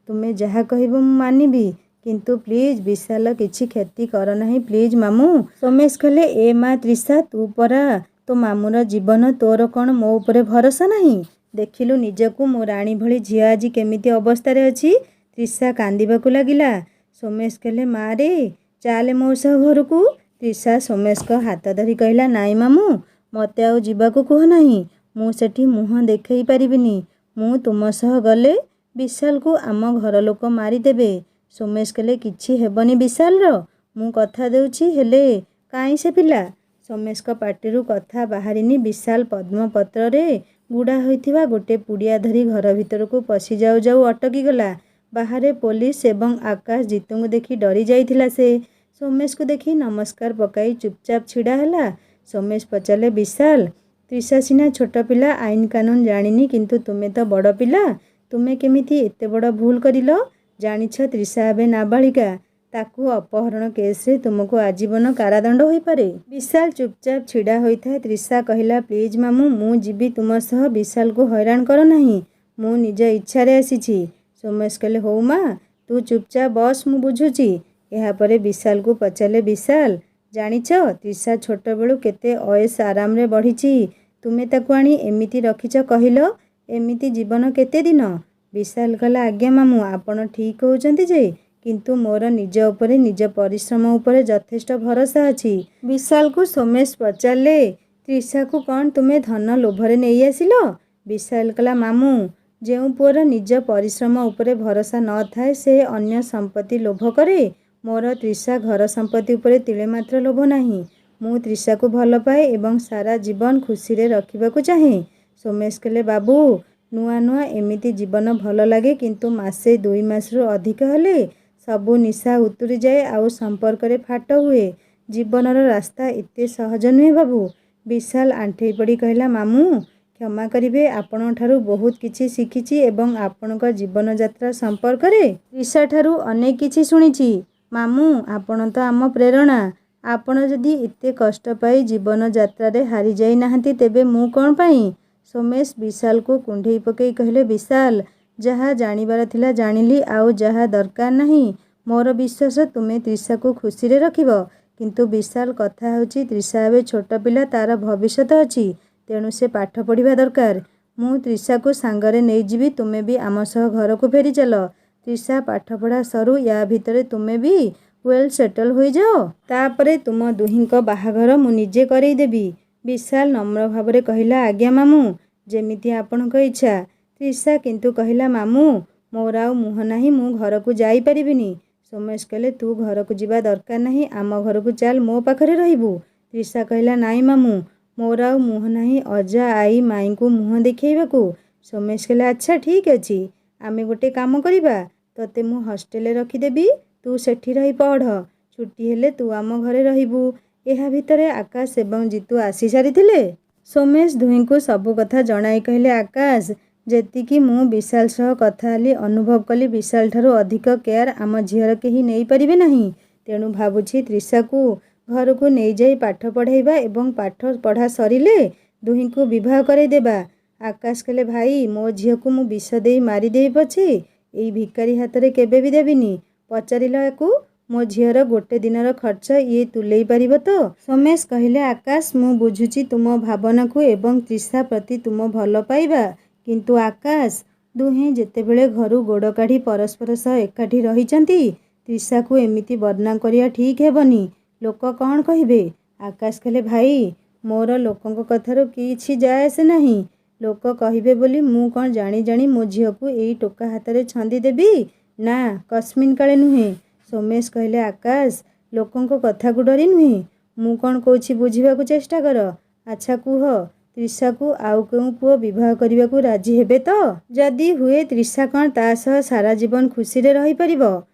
S1: ତୁମେ ଯାହା କହିବ ମୁଁ ମାନିବି, କିନ୍ତୁ ପ୍ଲିଜ୍ ବିଶାଲର କିଛି କ୍ଷତି କର ନାହିଁ ପ୍ଲିଜ୍ ମାମୁଁ। ସୋମେଶ କହିଲେ, ଏ ମା ତ୍ରିଷା, ତୁ ପରା ତୋ ମାମୁଁର ଜୀବନ, ତୋର କ'ଣ ମୋ ଉପରେ ଭରସା ନାହିଁ? ଦେଖିଲୁ ନିଜକୁ, ମୋ ରାଣୀ ଭଳି ଝିଅ ଆଜି କେମିତି ଅବସ୍ଥାରେ ଅଛି। ତ୍ରିଷା କାନ୍ଦିବାକୁ ଲାଗିଲା। ସୋମେଶ କହିଲେ, ମା ରେ, ଚାଲେ ମୋ ସହ ଘରକୁ। ତ୍ରିଷା ସୋମେଶଙ୍କ ହାତ ଧରି କହିଲା, ନାଇଁ ମାମୁଁ, ମୋତେ ଆଉ ଯିବାକୁ କୁହ ନାହିଁ। ମୁଁ ସେଠି ମୁହଁ ଦେଖେଇ ପାରିବିନି। ମୁଁ ତୁମ ସହ ଗଲେ ବିଶାଲକୁ ଆମ ଘର ଲୋକ ମାରିଦେବେ। ସୋମେଶ କହିଲେ କିଛି ହେବନି ବିଶାଲର, ମୁଁ କଥା ଦେଉଛି। ହେଲେ କାହିଁ ସେ ପିଲା? ସୋମେଶଙ୍କ ପାଟିରୁ କଥା ବାହାରିନି। ବିଶାଲ ପଦ୍ମପତ୍ରରେ ଗୁଡ଼ା ହୋଇଥିବା ଗୋଟେ ପୁଡ଼ିଆ ଧରି ଘର ଭିତରକୁ ପଶି ଯାଉ ଯାଉ ଅଟକିଗଲା। ବାହାରେ ପୋଲିସ ଏବଂ ଆକାଶ। ଜିତୁଙ୍କୁ ଦେଖି ଡରି ଯାଇଥିଲା ସେ। ସୋମେଶକୁ ଦେଖି ନମସ୍କାର ପକାଇ ଚୁପଚାପ ଛିଡ଼ା ହେଲା। ସୋମେଶ ପଚାରିଲେ ବିଶାଲ, ତ୍ରିଷା ସିନା ଛୋଟ ପିଲା, ଆଇନ କାନୁନ ଜାଣିନି, କିନ୍ତୁ ତୁମେ ତ ବଡ଼ ପିଲା। ତୁମେ କେମିତି ଏତେ ବଡ଼ ଭୁଲ କରିଲ? ଜାଣିଛ ତ୍ରିଷା ଏବେ ନାବାଳିକା। ତାକୁ ଅପହରଣ କେସ୍ରେ ତୁମକୁ ଆଜୀବନ କାରାଦଣ୍ଡ ହୋଇପାରେ। ବିଶାଲ ଚୁପଚାପ ଛିଡ଼ା ହୋଇଥାଏ। ତ୍ରିଷା କହିଲା ପ୍ଲିଜ୍ ମାମୁଁ, ମୁଁ ଯିବି ତୁମ ସହ। ବିଶାଲକୁ ହଇରାଣ କର ନାହିଁ। ମୁଁ ନିଜ ଇଚ୍ଛାରେ ଆସିଛି। ସୋମେଶ କହିଲେ ହଉ ମା, ତୁ ଚୁପଚାପ ବସ୍, ମୁଁ ବୁଝୁଛି। ଏହାପରେ ବିଶାଲକୁ ପଚାରିଲେ ବିଶାଲ, ଜାଣିଛ ତ୍ରିଷା ଛୋଟବେଳୁ କେତେ ଅଏସ୍ ଆରାମରେ ବଢ଼ିଛି। ତୁମେ ତାକୁ ଆଣି ଏମିତି ରଖିଛ କହିଲ, ଏମିତି ଜୀବନ କେତେ ଦିନ? ବିଶାଲ କହିଲା ଆଜ୍ଞା ମାମୁଁ, ଆପଣ ଠିକ୍ କହୁଛନ୍ତି ଯେ, କିନ୍ତୁ ମୋର ନିଜ ଉପରେ, ନିଜ ପରିଶ୍ରମ ଉପରେ ଯଥେଷ୍ଟ ଭରସା ଅଛି। ବିଶାଲକୁ ସୋମେଶ ପଚାରିଲେ ତ୍ରିଷାକୁ କ'ଣ ତୁମେ ଧନ ଲୋଭରେ ନେଇ ଆସିଲ? ବିଶାଲ କହିଲା ମାମୁଁ, ଯେଉଁ ପୁଅର ନିଜ ପରିଶ୍ରମ ଉପରେ ଭରସା ନଥାଏ ସେ ଅନ୍ୟ ସମ୍ପତ୍ତି ଲୋଭ କରେ। ମୋର ତ୍ରିଷା ଘର ସମ୍ପତ୍ତି ଉପରେ ତିଳେ ମାତ୍ର ଲୋଭ ନାହିଁ। ମୁଁ ତ୍ରିଷାକୁ ଭଲ ପାଏ ଏବଂ ସାରା ଜୀବନ ଖୁସିରେ ରଖିବାକୁ ଚାହେଁ। ସୋମେଶ କହିଲେ ବାବୁ, ନୂଆ ନୂଆ ଏମିତି ଜୀବନ ଭଲ ଲାଗେ, କିନ୍ତୁ ମାସେ 2 ମାସରୁ ଅଧିକ ହେଲେ ସବୁ ନିଶା ଉତୁରିଯାଏ ଆଉ ସମ୍ପର୍କରେ ଫାଟ ହୁଏ। ଜୀବନର ରାସ୍ତା ଏତେ ସହଜ ନୁହେଁ ବାବୁ। ବିଶାଲ ଆଣ୍ଠେଇ ପଡ଼ି କହିଲା ମାମୁଁ, କ୍ଷମା କରିବେ, ଆପଣଙ୍କଠାରୁ ବହୁତ କିଛି ଶିଖିଛି ଏବଂ ଆପଣଙ୍କ ଜୀବନଯାତ୍ରା ସମ୍ପର୍କରେ ତ୍ରିଷାଠାରୁ ଅନେକ କିଛି ଶୁଣିଛି। ମାମୁଁ, ଆପଣ ତ ଆମ ପ୍ରେରଣା। ଆପଣ ଯଦି ଏତେ କଷ୍ଟ ପାଇ ଜୀବନଯାତ୍ରାରେ ହାରିଯାଇ ନାହାନ୍ତି, ତେବେ ମୁଁ କ'ଣ ପାଇଁ? ସୋମେଶ ବିଶାଲକୁ କୁଣ୍ଢେଇ ପକାଇ କହିଲେ ବିଶାଲ, ଯାହା ଜାଣିବାର ଥିଲା ଜାଣିଲି, ଆଉ ଯାହା ଦରକାର ନାହିଁ। ମୋର ବିଶ୍ୱାସ ତୁମେ ତ୍ରିଷାକୁ ଖୁସିରେ ରଖିବ। କିନ୍ତୁ ବିଶାଲ, କଥା ହେଉଛି ତ୍ରିଷା ଏବେ ଛୋଟ ପିଲା, ତା'ର ଭବିଷ୍ୟତ ଅଛି। ତେଣୁ ସେ ପାଠ ପଢ଼ିବା ଦରକାର। ମୁଁ ତ୍ରିଷାକୁ ସାଙ୍ଗରେ ନେଇଯିବି। ତୁମେ ବି ଆମ ସହ ଘରକୁ ଫେରିଚାଲ। ତ୍ରିଷା ପାଠପଢ଼ା ସରୁ, ୟା ଭିତରେ ତୁମେ ବି ୱେଲ୍ ସେଟଲ୍ ହୋଇଯାଅ। ତାପରେ ତୁମ ଦୁହିଁଙ୍କ ବାହାଘର ମୁଁ ନିଜେ କରେଇଦେବି। ବିଶାଲ ନମ୍ର ଭାବରେ କହିଲା ଆଜ୍ଞା ମାମୁଁ, ଯେମିତି ଆପଣଙ୍କ ଇଚ୍ଛା। ତ୍ରିଷା କିନ୍ତୁ କହିଲା ମାମୁଁ, ମୋର ଆଉ ମୁହଁ ନାହିଁ, ମୁଁ ଘରକୁ ଯାଇପାରିବିନି। ସୋମେଶ କହିଲେ ତୁ ଘରକୁ ଯିବା ଦରକାର ନାହିଁ, ଆମ ଘରକୁ ଚାଲ, ମୋ ପାଖରେ ରହିବୁ। ତ୍ରିଷା କହିଲା ନାଇଁ ମାମୁଁ, ମୋର ଆଉ ମୁହଁ ନାହିଁ ଅଜା, ଆଈ, ମାଇଁଙ୍କୁ ମୁହଁ ଦେଖେଇବାକୁ। ସୋମେଶ କହିଲା ଆଚ୍ଛା ଠିକ୍ ଅଛି, ଆମେ ଗୋଟେ କାମ କରିବା, ତୋତେ ମୁଁ ହଷ୍ଟେଲରେ ରଖିଦେବି, ତୁ ସେଠି ରହି ପଢ଼। ଛୁଟି ହେଲେ ତୁ ଆମ ଘରେ ରହିବୁ। ଏହା ଭିତରେ ଆକାଶ ଏବଂ ଜିତୁ ଆସି ସାରିଥିଲେ। ସୋମେଶ ଦୁହିଁଙ୍କୁ ସବୁ କଥା ଜଣାଇ କହିଲେ ଆକାଶ, ଯେତିକି ମୁଁ ବିଶାଲ ସହ କଥା ହେଲି, ଅନୁଭବ କଲି ବିଶାଲଠାରୁ ଅଧିକ କେୟାର ଆମ ଝିଅର କେହି ନେଇପାରିବେ ନାହିଁ। ତେଣୁ ଭାବୁଛି ତ୍ରିଷାକୁ ଘରକୁ ନେଇଯାଇ ପାଠ ପଢ଼ାଇବା ଏବଂ ପାଠ ପଢ଼ା ସରିଲେ ଦୁହିଁଙ୍କୁ ବିବାହ କରାଇଦେବା। ଆକାଶ କହିଲେ ଭାଇ, ମୋ ଝିଅକୁ ମୁଁ ବିଷ ଦେଇ ମାରିଦେବି ପଛେ ଏଇ ଭିକାରୀ ହାତରେ କେବେ ବି ଦେବିନି। ପଚାରିଲ ୟାକୁ, ମୋ ଝିଅର ଗୋଟେ ଦିନର ଖର୍ଚ୍ଚ ଇଏ ତୁଲେଇ ପାରିବ ତ? ସୋମେଶ କହିଲେ ଆକାଶ, ମୁଁ ବୁଝୁଛି ତୁମ ଭାବନାକୁ ଏବଂ ତ୍ରିଷା ପ୍ରତି ତୁମ ଭଲ ପାଇବା, କିନ୍ତୁ ଆକାଶ, ଦୁହେଁ ଯେତେବେଳେ ଘରୁ ଗୋଡ଼ କାଢ଼ି ପରସ୍ପର ସହ ଏକାଠି ରହିଛନ୍ତି, ତ୍ରିଷାକୁ ଏମିତି ବଦନାମ କରିବା ଠିକ୍ ହେବନି। ଲୋକ କ'ଣ କହିବେ? ଆକାଶ କହିଲେ ଭାଇ, ମୋର ଲୋକଙ୍କ କଥାରୁ କିଛି ଯାଏ ଆସେ ନାହିଁ। ଲୋକ କହିବେ ବୋଲି ମୁଁ କ'ଣ ଜାଣି ଜାଣି ମୋ ଝିଅକୁ ଏଇ ଟୋକା ହାତରେ ଛନ୍ଦି ଦେବି? ନା, କସ୍ମିନ୍ କାଳେ ନୁହେଁ। ସୋମେଶ କହିଲେ ଆକାଶ, ଲୋକଙ୍କ କଥାକୁ ଡରି ନୁହେଁ। ମୁଁ କ'ଣ କହୁଛି ବୁଝିବାକୁ ଚେଷ୍ଟା କର। ଆଚ୍ଛା କୁହ, ତ୍ରିଷାକୁ ଆଉ କେଉଁ ପୁଅ ବିବାହ କରିବାକୁ ରାଜି ହେବେ ତ? ଯଦି ହୁଏ, ତ୍ରିଷା କ'ଣ ତା ସହ ସାରା ଜୀବନ ଖୁସିରେ ରହିପାରିବ?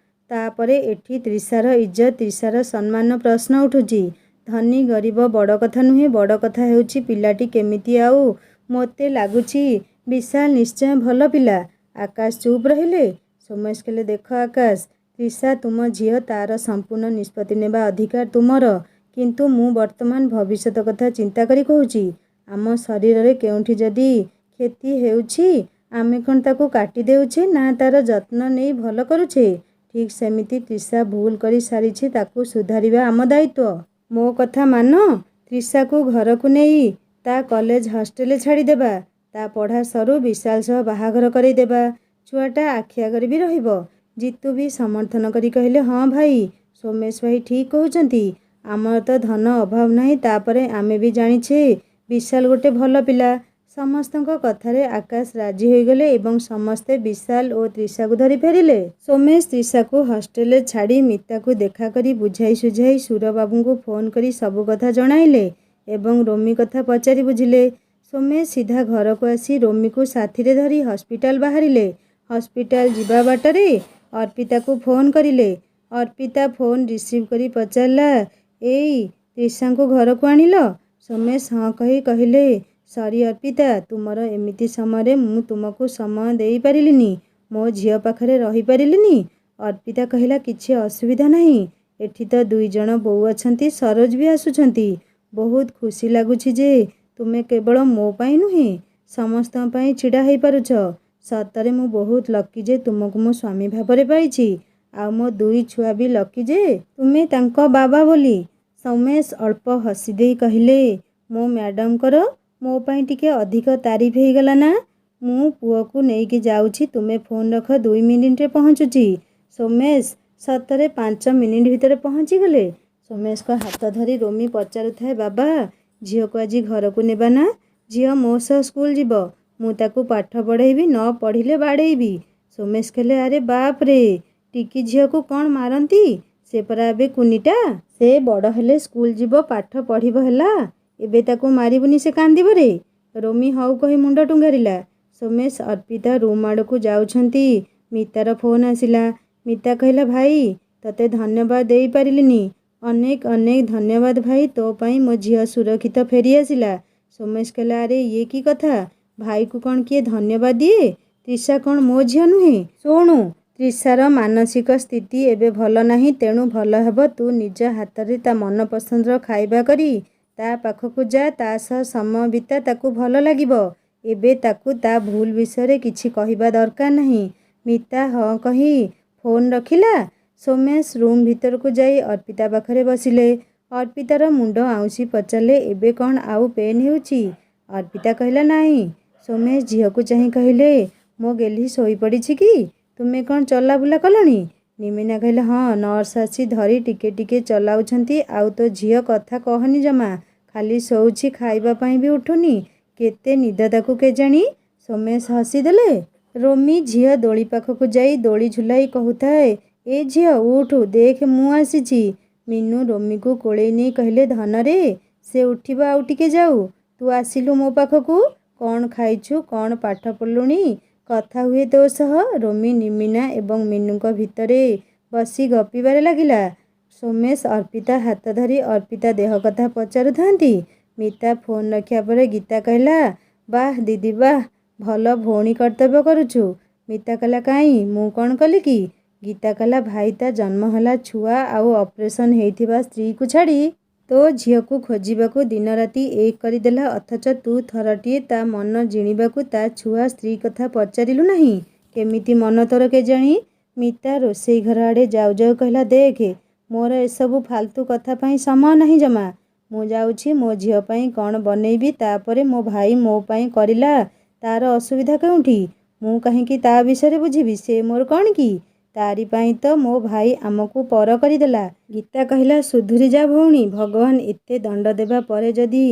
S1: ତାପରେ ଏଠି ତ୍ରିଷାର ଇଜ୍ଜତ, ତ୍ରିଷାର ସମ୍ମାନର ପ୍ରଶ୍ନ ଉଠୁଛି। ଧନୀ ଗରିବ ବଡ଼ କଥା ନୁହେଁ, ବଡ଼ କଥା ହେଉଛି ପିଲାଟି କେମିତି। ଆଉ ମୋତେ ଲାଗୁଛି ବିଶାଲ ନିଶ୍ଚୟ ଭଲ ପିଲା। ଆକାଶ ଚୁପ୍ ରହିଲେ। ସୋମେଶ କହିଲେ ଦେଖ ଆକାଶ, ତ୍ରିଷା ତୁମ ଝିଅ, ତା'ର ସମ୍ପୂର୍ଣ୍ଣ ନିଷ୍ପତ୍ତି ନେବା ଅଧିକାର ତୁମର। କିନ୍ତୁ ମୁଁ ବର୍ତ୍ତମାନ ଭବିଷ୍ୟତ କଥା ଚିନ୍ତା କରି କହୁଛି। ଆମ ଶରୀରରେ କେଉଁଠି ଯଦି କ୍ଷତି ହେଉଛି, ଆମେ କ'ଣ ତାକୁ କାଟି ଦେଉଛେ, ନା ତା'ର ଯତ୍ନ ନେଇ ଭଲ କରୁଛେ? ଠିକ୍ ସେମିତି ତ୍ରିଷା ଭୁଲ କରି ସାରିଛି, ତାକୁ ସୁଧାରିବା ଆମ ଦାୟିତ୍ୱ। ମୋ କଥା ମାନ, ତ୍ରିଷାକୁ ଘରକୁ ନେଇ ତା କଲେଜ ହଷ୍ଟେଲରେ ଛାଡ଼ିଦେବା। ତା ପଢ଼ା ସରୁ, ବିଶାଲ ସହ ବାହାଘର କରାଇଦେବା। ଛୁଆଟା ଆଖି ଆଗରେ ବି ରହିବ। ଜିତୁ ବି ସମର୍ଥନ କରି କହିଲେ ହଁ ଭାଇ, ସୋମେଶ ଭାଇ ଠିକ୍ କହୁଛନ୍ତି। ଆମର ତ ଧନ ଅଭାବ ନାହିଁ। ତାପରେ ଆମେ ବି ଜାଣିଛେ ବିଶାଲ ଗୋଟେ ଭଲ ପିଲା। ସମସ୍ତଙ୍କ କଥାରେ ଆକାଶ ରାଜି ହୋଇଗଲେ ଏବଂ ସମସ୍ତେ ବିଶାଲ ଓ ତ୍ରିଷାକୁ ଧରି ଫେରିଲେ। ସୋମେଶ ତ୍ରିଷାକୁ ହଷ୍ଟେଲରେ ଛାଡ଼ି ମିତାକୁ ଦେଖା କରି ବୁଝାଇ ସୁଝାଇ ସୁରବାବୁଙ୍କୁ ଫୋନ୍ କରି ସବୁ କଥା ଜଣାଇଲେ ଏବଂ ରୋମି କଥା ପଚାରି ବୁଝିଲେ। ସୋମେଶ ସିଧା ଘରକୁ ଆସି ରୋମିକୁ ସାଥିରେ ଧରି ହସ୍ପିଟାଲ ବାହାରିଲେ। ହସ୍ପିଟାଲ ଯିବା ବାଟରେ ଅର୍ପିତାକୁ ଫୋନ୍ କରିଲେ। ଅର୍ପିତା ଫୋନ୍ ରିସିଭ୍ କରି ପଚାରିଲା, ଏଇ ତ୍ରିଷାଙ୍କୁ ଘରକୁ ଆଣିଲ? ସୋମେଶ ହଁ କହି କହିଲେ, ସରି ଅର୍ପିତା, ତୁମର ଏମିତି ସମୟରେ ମୁଁ ତୁମକୁ ସମୟ ଦେଇପାରିଲିନି। ମୋ ଝିଅ ପାଖରେ ରହିପାରିଲିନି। ଅର୍ପିତା କହିଲା, କିଛି ଅସୁବିଧା ନାହିଁ। ଏଠି ତ 2 ଜଣ ବୋଉ ଅଛନ୍ତି, ସରୋଜ ବି ଆସୁଛନ୍ତି। ବହୁତ ଖୁସି ଲାଗୁଛି ଯେ ତୁମେ କେବଳ ମୋ ପାଇଁ ନୁହେଁ ସମସ୍ତଙ୍କ ପାଇଁ ଛିଡ଼ା ହେଇପାରୁଛ। ସତରେ ମୁଁ ବହୁତ ଲକି ଯେ ତୁମକୁ ମୋ ସ୍ୱାମୀ ଭାବରେ ପାଇଛି। ଆଉ ମୋ 2 ଛୁଆ ବି ଲକି ଯେ ତୁମେ ତାଙ୍କ ବାବା ବୋଲି। ସୋମେଶ ଅଳ୍ପ ହସି ଦେଇ କହିଲେ, ମୋ ମ୍ୟାଡମଙ୍କର ମୋ ପାଇଁ ଟିକେ ଅଧିକ ତାରିଫ ହେଇଗଲା ନା? ମୁଁ ପୁଅକୁ ନେଇକି ଯାଉଛି, ତୁମେ ଫୋନ୍ ରଖ, 2 ମିନିଟ୍ରେ ପହଞ୍ଚୁଛି। ସୋମେଶ ସତରେ 5 ମିନିଟ୍ ଭିତରେ ପହଞ୍ଚିଗଲେ। ସୋମେଶଙ୍କ ହାତ ଧରି ରୋମି ପଚାରୁଥାଏ, ବାବା, ଝିଅକୁ ଆଜି ଘରକୁ ନେବା ନା? ଝିଅ ମୋ ସହ ସ୍କୁଲ ଯିବ। ମୁଁ ତାକୁ ପାଠ ପଢ଼େଇବି, ନ ପଢ଼ିଲେ ବାଡ଼େଇବି। ସୋମେଶ କହିଲେ, ଆରେ ବାପ ରେ, ଟିକି ଝିଅକୁ କ'ଣ ମାରନ୍ତି? ସେ ପରା ଏବେ କୁନିଟା। ସେ ବଡ଼ ହେଲେ ସ୍କୁଲ ଯିବ, ପାଠ ପଢ଼ିବ ହେଲା। ଏବେ ତାକୁ ମାରିବୁନି, ସେ କାନ୍ଦିବରେ। ରୋମି ହଉ କହି ମୁଣ୍ଡ ଟୁଙ୍ଗାରିଲା। ସୋମେଶ ଅର୍ପିତା ରୁମ୍ ଆଡ଼କୁ ଯାଉଛନ୍ତି। ମିତାର ଫୋନ୍ ଆସିଲା। ମିତା କହିଲା, ଭାଇ, ତତେ ଧନ୍ୟବାଦ ଦେଇପାରିଲିନି। ଅନେକ ଅନେକ ଧନ୍ୟବାଦ ଭାଇ, ତୋ ପାଇଁ ମୋ ଝିଅ ସୁରକ୍ଷିତ ଫେରି ଆସିଲା। ସୋମେଶ କହିଲା, ଆରେ ଇଏ କି କଥା? ଭାଇକୁ କ'ଣ କିଏ ଧନ୍ୟବାଦ ଦିଏ? ତ୍ରିଷା କ'ଣ ମୋ ଝିଅ ନୁହେଁ? ଶୁଣୁ, ତ୍ରିଷାର ମାନସିକ ସ୍ଥିତି ଏବେ ଭଲ ନାହିଁ, ତେଣୁ ଭଲ ହେବ ତୁ ନିଜ ହାତରେ ତା ମନପସନ୍ଦର ଖାଇବା କରି ତା ପାଖକୁ ଯା, ତା ସହ ସମୟ ବିତା, ତାକୁ ଭଲ ଲାଗିବ। ଏବେ ତାକୁ ତା ଭୁଲ ବିଷୟରେ କିଛି କହିବା ଦରକାର ନାହିଁ। ମିତା ହଁ କହି ଫୋନ୍ ରଖିଲା। ସୋମେଶ ରୁମ୍ ଭିତରକୁ ଯାଇ ଅର୍ପିତା ପାଖରେ ବସିଲେ। ଅର୍ପିତାର ମୁଣ୍ଡ ଆଉଁସି ପଚାରିଲେ, ଏବେ କ'ଣ ଆଉ ପେନ୍ ହେଉଛି? ଅର୍ପିତା କହିଲା, ନାହିଁ। ସୋମେଶ ଝିଅକୁ ଚାହିଁ କହିଲେ, ମୋ ଗେହ୍ଲି ଶୋଇପଡ଼ିଛି କି? ତୁମେ କ'ଣ ଚଲାବୁଲା କଲଣି? ନିମିନା କହିଲା, ହଁ, ନର୍ସ ଆସି ଧରି ଟିକେ ଟିକେ ଚଲାଉଛନ୍ତି। ଆଉ ତୋ ଝିଅ କଥା କହନି ଜମା, ଖାଲି ଶୋଉଛି, ଖାଇବା ପାଇଁ ବି ଉଠୁନି। କେତେ ନିଦ ତାକୁ କେଜାଣି? ସୋମେଶ ହସିଦେଲେ। ରୋମି ଝିଅ ଦୋଳି ପାଖକୁ ଯାଇ ଦୋଳି ଝୁଲାଇ କହୁଥାଏ, ଏ ଝିଅ ଉଠୁ, ଦେଖ ମୁଁ ଆସିଛି। ମିନୁ ରୋମିକୁ କୋଳେଇ ନେଇ କହିଲେ, ଧନରେ, ସେ ଉଠିବ ଆଉ ଟିକେ ଯାଉ। ତୁ ଆସିଲୁ ମୋ ପାଖକୁ। କ'ଣ ଖାଇଛୁ, କ'ଣ ପାଠ ପଢ଼ିଲୁଣି, କଥା ହୁଏ ତୋ ସହ। ରୋମି ନିମିନା ଏବଂ ମିନୁଙ୍କ ଭିତରେ ବସି ଗପିବାରେ ଲାଗିଲା। ସୋମେଶ ଅର୍ପିତା ହାତ ଧରି ଅର୍ପିତା ଦେହ କଥା ପଚାରୁଥାନ୍ତି। ମିତା ଫୋନ୍ ରଖିବା ପରେ ଗୀତା କହିଲା, ବାଃ ଦିଦି ବାଃ, ଭଲ ଭଉଣୀ କର୍ତ୍ତବ୍ୟ କରୁଛୁ। ମିତା କହିଲା, କାହିଁ, ମୁଁ କ'ଣ କଲି କି? ଗୀତା କହିଲା, ଭାଇ ତା ଜନ୍ମ ହେଲା ଛୁଆ ଆଉ ଅପରେସନ୍ ହେଇଥିବା ସ୍ତ୍ରୀକୁ ଛାଡ଼ି ତୋ ଝିଅକୁ ଖୋଜିବାକୁ ଦିନରାତି 1 କରିଦେଲା, ଅଥଚ ତୁ ଥରଟିଏ ତା ମନ ଜିଣିବାକୁ ତା ଛୁଆ ସ୍ତ୍ରୀ କଥା ପଚାରିଲୁ ନାହିଁ। କେମିତି ମନ ତୋର କେଜାଣି? ମିତା ରୋଷେଇ ଘର ଆଡ଼େ ଯାଉ ଯାଉ କହିଲା, ଦେଖେ, ମୋର ଏସବୁ ଫାଲତୁ କଥା ପାଇଁ ସମୟ ନାହିଁ ଜମା। ମୁଁ ଯାଉଛି ମୋ ଝିଅ ପାଇଁ କ'ଣ ବନେଇବି, ତାପରେ ମୋ ଭାଇ ମୋ ପାଇଁ କରିଲା, ତାର ଅସୁବିଧା କେଉଁଠି? ମୁଁ କାହିଁକି ତା ବିଷୟରେ ବୁଝିବି? ସେ ମୋର କ'ଣ କି? ତାରି ପାଇଁ ତ ମୋ ଭାଇ ଆମକୁ ପର କରିଦେଲା। ଗୀତା କହିଲା, ସୁଧୁରି ଯା ଭଉଣୀ, ଭଗବାନ ଏତେ ଦଣ୍ଡ ଦେବା ପରେ ଯଦି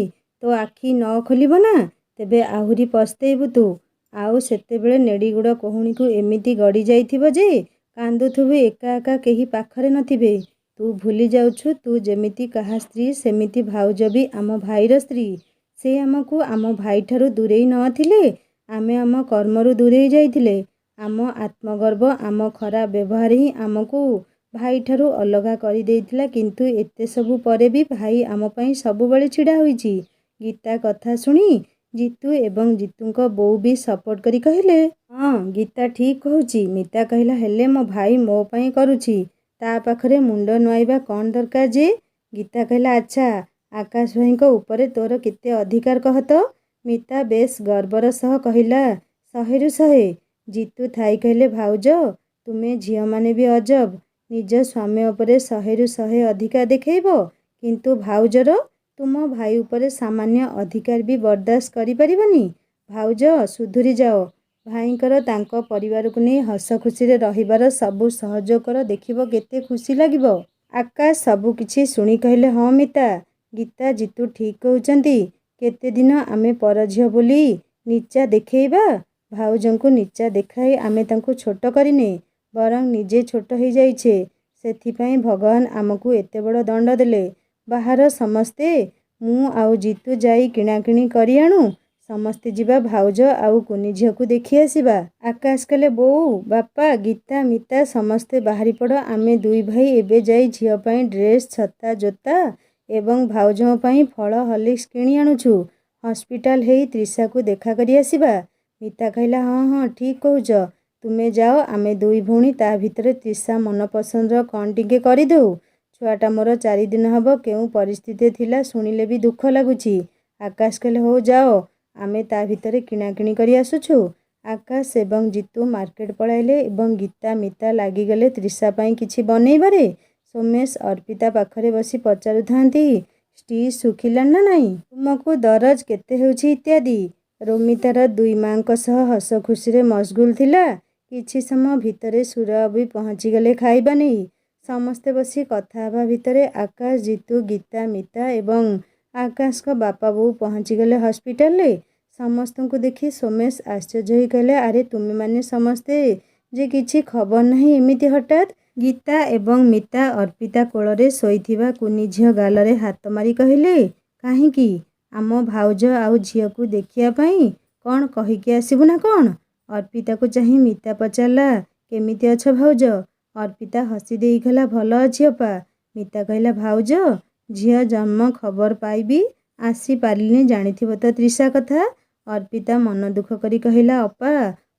S1: ତୋ ଆଖି ନ ଖୋଲିବ ନା, ତେବେ ଆହୁରି ପସ୍ତେଇବୁ ତୁ। ଆଉ ସେତେବେଳେ ନେଡ଼ିଗୋଡ଼ କହୁଣୀକୁ ଏମିତି ଗଡ଼ି ଯାଇଥିବ ଯେ କାନ୍ଦୁଥିବୁ ଏକା ଏକା, କେହି ପାଖରେ ନଥିବେ। ତୁ ଭୁଲି ଯାଉଛୁ, ତୁ ଯେମିତି କାହା ସ୍ତ୍ରୀ, ସେମିତି ଭାଉଜ ବି ଆମ ଭାଇର ସ୍ତ୍ରୀ। ସେ ଆମକୁ ଆମ ଭାଇଠାରୁ ଦୂରେଇ ନଥିଲେ, ଆମେ ଆମ କର୍ମରୁ ଦୂରେଇ ଯାଇଥିଲେ। ଆମ ଆତ୍ମଗର୍ବ, ଆମ ଖରାପ ବ୍ୟବହାର ହିଁ ଆମକୁ ଭାଇଠାରୁ ଅଲଗା କରିଦେଇଥିଲା, କିନ୍ତୁ ଏତେ ସବୁ ପରେ ବି ଭାଇ ଆମ ପାଇଁ ସବୁବେଳେ ଛିଡ଼ା ହୋଇଛି। ଗୀତା କଥା ଶୁଣି ଜିତୁ ଏବଂ ଜିତୁଙ୍କ ବୋଉ ବି ସପୋର୍ଟ କରି କହିଲେ, ହଁ, ଗୀତା ଠିକ୍ କହୁଛି। ମିତା କହିଲା, ହେଲେ ମୋ ଭାଇ ମୋ ପାଇଁ କରୁଛି, ତା ପାଖରେ ମୁଣ୍ଡ ନୁଆଇବା କ'ଣ ଦରକାର ଯେ? ଗୀତା କହିଲା, ଆଚ୍ଛା, ଆକାଶ ଭାଇଙ୍କ ଉପରେ ତୋର କେତେ ଅଧିକାର କହ ତ? ମିତା ବେଶ୍ ଗର୍ବର ସହ କହିଲା, 100ରୁ 100। ଜିତୁ ଥାଇ କହିଲେ, ଭାଉଜ, ତୁମେ ଝିଅମାନେ ବି ଅଜବ, ନିଜ ସ୍ୱାମୀ ଉପରେ 100ରୁ 100 ଅଧିକାର ଦେଖେଇବ, କିନ୍ତୁ ଭାଉଜର, ତୁମ ଭାଇ ଉପରେ ସାମାନ୍ୟ ଅଧିକାର ବି ବରଦାସ୍ତ କରିପାରିବନି। ଭାଉଜ, ସୁଧୁରି ଯାଅ। ଭାଇଙ୍କର ତାଙ୍କ ପରିବାରକୁ ନେଇ ହସ ଖୁସିରେ ରହିବାର ସବୁ ସହଯୋଗ କର, ଦେଖିବ କେତେ ଖୁସି ଲାଗିବ। ଆକାଶ ସବୁ କିଛି ଶୁଣି କହିଲେ, ହଁ ମିତା, ଗୀତା, ଜିତୁ ଠିକ୍ କହୁଛନ୍ତି। କେତେ ଦିନ ଆମେ ପର ଝିଅ ବୋଲି ନିଚା ଦେଖେଇବା? ଭାଉଜଙ୍କୁ ନିଚା ଦେଖାଇ ଆମେ ତାଙ୍କୁ ଛୋଟ କରିନେ, ବରଂ ନିଜେ ଛୋଟ ହେଇଯାଇଛେ। ସେଥିପାଇଁ ଭଗବାନ ଆମକୁ ଏତେ ବଡ଼ ଦଣ୍ଡ ଦେଲେ। ବାହାର ସମସ୍ତେ, ମୁଁ ଆଉ ଜିତୁ ଯାଇ କିଣାକିଣି କରି ଆଣୁ। ସମସ୍ତେ ଯିବା ଭାଉଜ ଆଉ କୁନି ଝିଅକୁ ଦେଖି ଆସିବା। ଆକାଶ କହିଲେ, ବୋଉ, ବାପା, ଗୀତା, ମିତା ସମସ୍ତେ ବାହାରି ପଡ଼। ଆମେ ଦୁଇ ଭାଇ ଏବେ ଯାଇ ଝିଅ ପାଇଁ ଡ୍ରେସ୍, ଛତା, ଜୋତା ଏବଂ ଭାଉଜଙ୍କ ପାଇଁ ଫଳ, ହର୍ଲିକ୍ସ କିଣି ଆଣୁଛୁ। ହସ୍ପିଟାଲ ହେଇ ତ୍ରିଷାକୁ ଦେଖା କରି ଆସିବା। ମିତା କହିଲା, ହଁ ହଁ ଠିକ୍ କହୁଛ। ତୁମେ ଯାଅ, ଆମେ ଦୁଇ ଭଉଣୀ ତା ଭିତରେ ତ୍ରିଷା ମନପସନ୍ଦର କ'ଣ ଟିକେ କରିଦେଉ। ଛୁଆଟା ମୋର 4 ଦିନ ହେବ କେଉଁ ପରିସ୍ଥିତିରେ ଥିଲା ଶୁଣିଲେ ବି ଦୁଃଖ ଲାଗୁଛି। ଆକାଶ କହିଲେ, ହଉ ଯାଅ, ଆମେ ତା ଭିତରେ କିଣାକିଣି କରି ଆସୁଛୁ। ଆକାଶ ଏବଂ ଜିତୁ ମାର୍କେଟ ପଳାଇଲେ ଏବଂ ଗୀତା, ମିତା ଲାଗିଗଲେ ତ୍ରିଷା ପାଇଁ କିଛି ବନେଇବାରେ। ସୋମେଶ ଅର୍ପିତା ପାଖରେ ବସି ପଚାରୁଥାନ୍ତି, ଷ୍ଟିଚ୍ ଶୁଖିଲା ନା ନାହିଁ? ତୁମକୁ ଦରଜ କେତେ ହେଉଛି ଇତ୍ୟାଦି। ରୋମି ତାର ଦୁଇ ମାଙ୍କ ସହ ହସ ଖୁସିରେ ମସଗୁଲ ଥିଲା। କିଛି ସମୟ ଭିତରେ ସୁରଭି ପହଞ୍ଚିଗଲେ ଖାଇବା ନେଇ। ସମସ୍ତେ ବସି କଥା ହେବା ଭିତରେ ଆକାଶ, ଜିତୁ, ଗୀତା, ମିତା ଏବଂ ଆକାଶଙ୍କ ବାପା ବୋଉ ପହଞ୍ଚିଗଲେ ହସ୍ପିଟାଲରେ। ସମସ୍ତଙ୍କୁ ଦେଖି ସୋମେଶ ଆଶ୍ଚର୍ଯ୍ୟ ହୋଇ କହିଲେ, ଆରେ ତୁମେମାନେ ସମସ୍ତେ ଯେ କିଛି ଖବର ନାହିଁ ଏମିତି ହଠାତ୍? ଗୀତା ଏବଂ ମିତା ଅର୍ପିତା କୋଳରେ ଶୋଇଥିବା କୁନି ଝିଅ ଗାଲରେ ହାତ ମାରି କହିଲେ, କାହିଁକି? ଆମ ଭାଉଜ ଆଉ ଝିଅକୁ ଦେଖିବା ପାଇଁ? କ'ଣ କହିକି ଆସିବୁ ନା କ'ଣ? ଅର୍ପିତାକୁ ଚାହିଁ ମିତା ପଚାରିଲା, କେମିତି ଅଛ ଭାଉଜ? ଅର୍ପିତା ହସି ଦେଇ କହିଲା, ଭଲ ଅଛି ଅପା। ମିତା କହିଲା, ଭାଉଜ, ଝିଅ ଜନ୍ମ ଖବର ପାଇବି ଆସିପାରିଲିନି, ଜାଣିଥିବ ତ ତ୍ରିଷା କଥା। ଅର୍ପିତା ମନ ଦୁଃଖ କରି କହିଲା, ଅପା,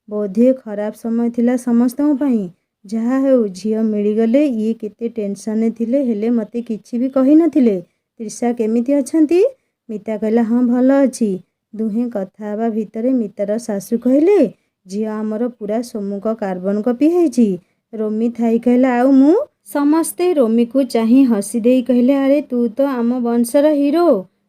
S1: ବୋଧହୁଏ ଖରାପ ସମୟ ଥିଲା ସମସ୍ତଙ୍କ ପାଇଁ। ଯାହା ହେଉ ଝିଅ ମିଳିଗଲେ। ଇଏ କେତେ ଟେନସନରେ ଥିଲେ, ହେଲେ ମୋତେ କିଛି ବି କହିନଥିଲେ। ତ୍ରିଷା କେମିତି ଅଛନ୍ତି? ମିତା କହିଲା, ହଁ ଭଲ ଅଛି। ଦୁହେଁ କଥା ହେବା ଭିତରେ ମିତାର ଶାଶୁ କହିଲେ, ଝିଅ ଆମର ପୁରା ସୋମୁଙ୍କ କାର୍ବନ କପି ହେଇଛି। ରୋମି ଥାଇ କହିଲା, ଆଉ ମୁଁ? ସମସ୍ତେ ରୋମିକୁ ଚାହିଁ ହସି ଦେଇ କହିଲେ, ଆରେ ତୁ ତ ଆମ ବଂଶର ହିରୋ।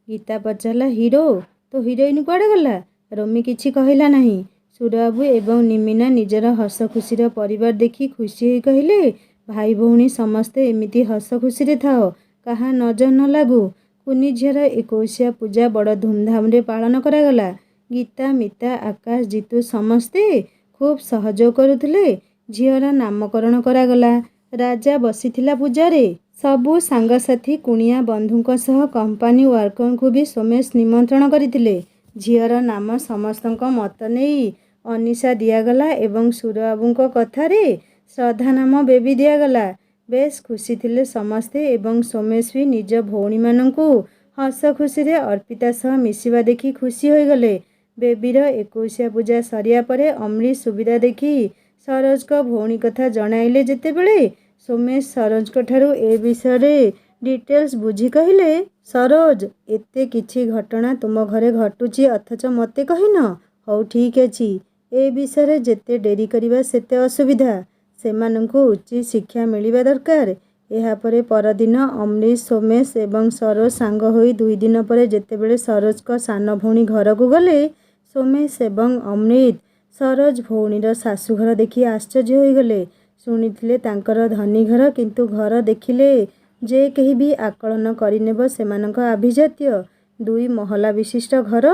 S1: ଗୀତା ପଚାରିଲା, ହିରୋ? ତୋ ହିରୋଇନ କୁଆଡ଼େ ଗଲା? ରୋମି କିଛି କହିଲା ନାହିଁ। ସୁରଭି ଏବଂ ନିମିନା ନିଜର ହସ ଖୁସିର ପରିବାର ଦେଖି ଖୁସି ହୋଇ କହିଲେ, ଭାଇ ଭଉଣୀ ସମସ୍ତେ ଏମିତି ହସ ଖୁସିରେ ଥାଅ, କାହା ନଜର ନ ଲାଗୁ। କୁନି ଝିଅର 21 ପୂଜା ବଡ଼ ଧୁମଧାମରେ ପାଳନ କରାଗଲା। ଗୀତା, ମିତା, ଆକାଶ, ଜିତୁ ସମସ୍ତେ ଖୁବ୍ ସହଯୋଗ କରୁଥିଲେ। ଝିଅର ନାମକରଣ କରାଗଲା। ରାଜା ବସିଥିଲା ପୂଜାରେ। ସବୁ ସାଙ୍ଗସାଥୀ, କୁଣିଆ ବନ୍ଧୁଙ୍କ ସହ କମ୍ପାନୀ ୱାର୍କରଙ୍କୁ ବି ସୋମେଶ ନିମନ୍ତ୍ରଣ କରିଥିଲେ। ଝିଅର ନାମ ସମସ୍ତଙ୍କ ମତ ନେଇ ଅନିଶା ଦିଆଗଲା ଏବଂ ସୁରବାବୁଙ୍କ କଥାରେ ଶ୍ରଦ୍ଧା ନାମ ବେବୀ ଦିଆଗଲା। ବେଶ୍ ଖୁସି ଥିଲେ ସମସ୍ତେ ଏବଂ ସୋମେଶ ବି ନିଜ ଭଉଣୀମାନଙ୍କୁ ହସ ଖୁସିରେ ଅର୍ପିତା ସହ ମିଶିବା ଦେଖି ଖୁସି ହୋଇଗଲେ। ବେବୀର 21 ପୂଜା ସରିବା ପରେ ଅମ୍ରିତ ସୁବିଧା ଦେଖି ସରୋଜଙ୍କ ଭଉଣୀ କଥା ଜଣାଇଲେ ଯେତେବେଳେ ସୋମେଶ ସରୋଜଙ୍କଠାରୁ ଏ ବିଷୟରେ ଡିଟେଲ୍ସ ବୁଝି କହିଲେ, ସରୋଜ, ଏତେ କିଛି ଘଟଣା ତୁମ ଘରେ ଘଟୁଛି ଅଥଚ ମୋତେ କହିନ? ହଉ ଠିକ୍ ଅଛି, ଏ ବିଷୟରେ ଯେତେ ଡେରି କରିବା ସେତେ ଅସୁବିଧା। ସେମାନଙ୍କୁ ଉଚିତ ଶିକ୍ଷା ମିଳିବା ଦରକାର। ଏହାପରେ ପରଦିନ ଅମ୍ରିତ, ସୋମେଶ ଏବଂ ସରୋଜ ସାଙ୍ଗ ହୋଇ 2 ଦିନ ପରେ ଯେତେବେଳେ ସରୋଜଙ୍କ ସାନ ଭଉଣୀ ଘରକୁ ଗଲେ, ସୋମେଶ ଏବଂ ଅମ୍ରିତ ସରୋଜ ଭଉଣୀର ଶାଶୁଘର ଦେଖି ଆଶ୍ଚର୍ଯ୍ୟ ହୋଇଗଲେ। ଶୁଣିଥିଲେ ତାଙ୍କର ଧନୀ ଘର, କିନ୍ତୁ ଘର ଦେଖିଲେ ଯେ କେହି ବି ଆକଳନ କରିନେବ ସେମାନଙ୍କ ଆଭିଜାତ୍ୟ। 2 ମହଲା ବିଶିଷ୍ଟ ଘର।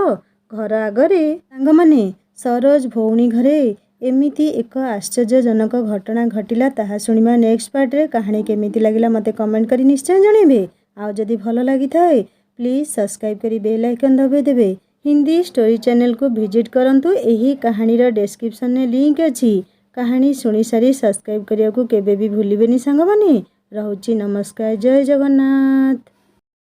S1: ଘର ଆଗରେ ସାଙ୍ଗମାନେ। ସରୋଜ ଭଉଣୀ ଘରେ ଏମିତି ଏକ ଆଶ୍ଚର୍ଯ୍ୟଜନକ ଘଟଣା ଘଟିଲା, ତାହା ଶୁଣିବା ନେକ୍ସଟ ପାର୍ଟରେ। କାହାଣୀ କେମିତି ଲାଗିଲା ମୋତେ କମେଣ୍ଟ କରି ନିଶ୍ଚୟ ଜଣାଇବେ। ଆଉ ଯଦି ଭଲ ଲାଗିଥାଏ ପ୍ଲିଜ୍ ସବସ୍କ୍ରାଇବ୍ କରି ବେଲ୍ ଆଇକନ୍ ଦବାଇ ଦେବେ। ହିନ୍ଦୀ ଷ୍ଟୋରି ଚ୍ୟାନେଲକୁ ଭିଜିଟ୍ କରନ୍ତୁ। ଏହି କାହାଣୀର ଡେସ୍କ୍ରିପସନରେ ଲିଙ୍କ ଅଛି। କାହାଣୀ ଶୁଣିସାରି ସବସ୍କ୍ରାଇବ୍ କରିବାକୁ କେବେ ବି ଭୁଲିବେନି ସାଙ୍ଗମାନେ। ରହୁଛି, ନମସ୍କାର, ଜୟ ଜଗନ୍ନାଥ।